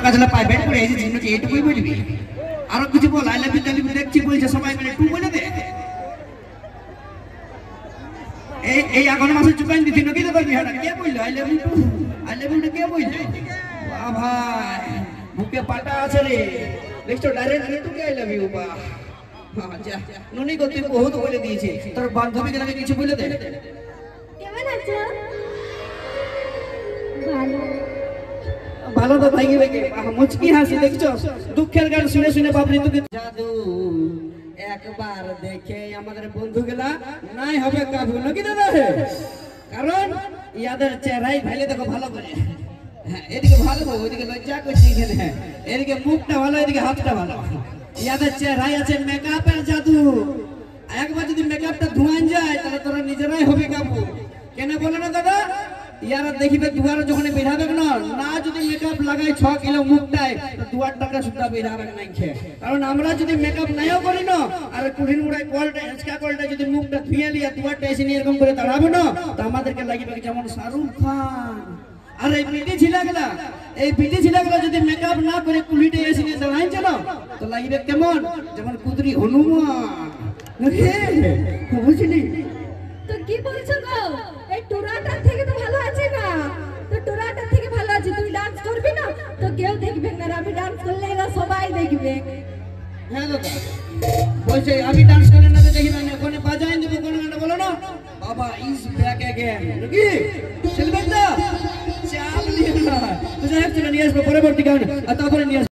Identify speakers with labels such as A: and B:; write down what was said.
A: কাছে প্রাইভেট করে এই জিনিসটা এইটুকুই বলবি আর কিছু বল আই লাভ ইউ দেখছি বলছে সবাই মিলে টু বলে দে এই আগামী মাসে চুকাই দিতি নাকি তো করবি হাটা কে বললো আই লাভ ইউ কে বললো বাহ ভাই বুকে পাটা আছে রে দেখছো ডাইরেক্ট তুই আই লাভ ইউ বাহ আচ্ছা ননি গো তুই বহুত বলে দিয়েছি তোর বান্ধবীকে নাকি কিছু বলে দে
B: কেমন আছো ভালো
A: ভালো তো ভাইগে ভাইগে মুচকি হাসি দেখছো দুঃখের গান শুনে শুনে বাবরি তোকে জাদু একবার দেখে আমাদের বন্ধু গেলা নাই হবে কাবু নাকি দাদা কারণ ইয়াদের চেহারাই ভাইলে দেখো ভালো করে হ্যাঁ এদিকে ভালো ওইদিকে লজ্জা করছি এখানে এদিকে মুখটা ভালো এদিকে হাতটা ভালো ইয়াদের চেহারাই আছে মেকআপের জাদু একবার যদি মেকআপটা ধোঁয়ান যায় তাহলে তোরা নিজেরাই হবে কাবু কেন বলে না দাদা ইয়ারা দেখিবে দুয়ারে যখন বেড়াবে না যদি মেকআপ লাগাই 6 কিলো মুখটায় দুয়ার টাকা সুদ্ধা বেড়াবে না খে কারণ আমরা যদি মেকআপ নাইও করি না আর কুড়িন মুড়াই কলটা হেঁচকা কলটা যদি মুখটা ধুয়ে লিয়া দুয়ারটা এসে নিয়ে এরকম করে দাঁড়াবে না তো আমাদেরকে লাগবে যেমন শাহরুখ খান আর এই পিটি ছিলাগুলা যদি মেকআপ না করে কুড়িটা এসে নিয়ে দাঁড়াইছে না তো লাগবে কেমন যেমন কুদরি হনুমান বুঝলি
B: তো কি বলছো গো এই টুরাটা থেকে তো ভালো আছে না তো টুরাটা থেকে ভালো আছে তুই ডান্স করবি না তো কেউ দেখবে না আমি ডান্স করলে এরা সবাই দেখবে
A: হ্যাঁ দাদা বলছে আমি ডান্স করলে না তো দেখবে না কোনে বাজাই দেব কোন গানটা বলো না বাবা ইজ ব্যাক अगेन কি সিলভেস্টার চাপ নিয়ে না তুই যাই চলে নিয়ে আসবো পরবর্তী গান আর তারপরে নিয়ে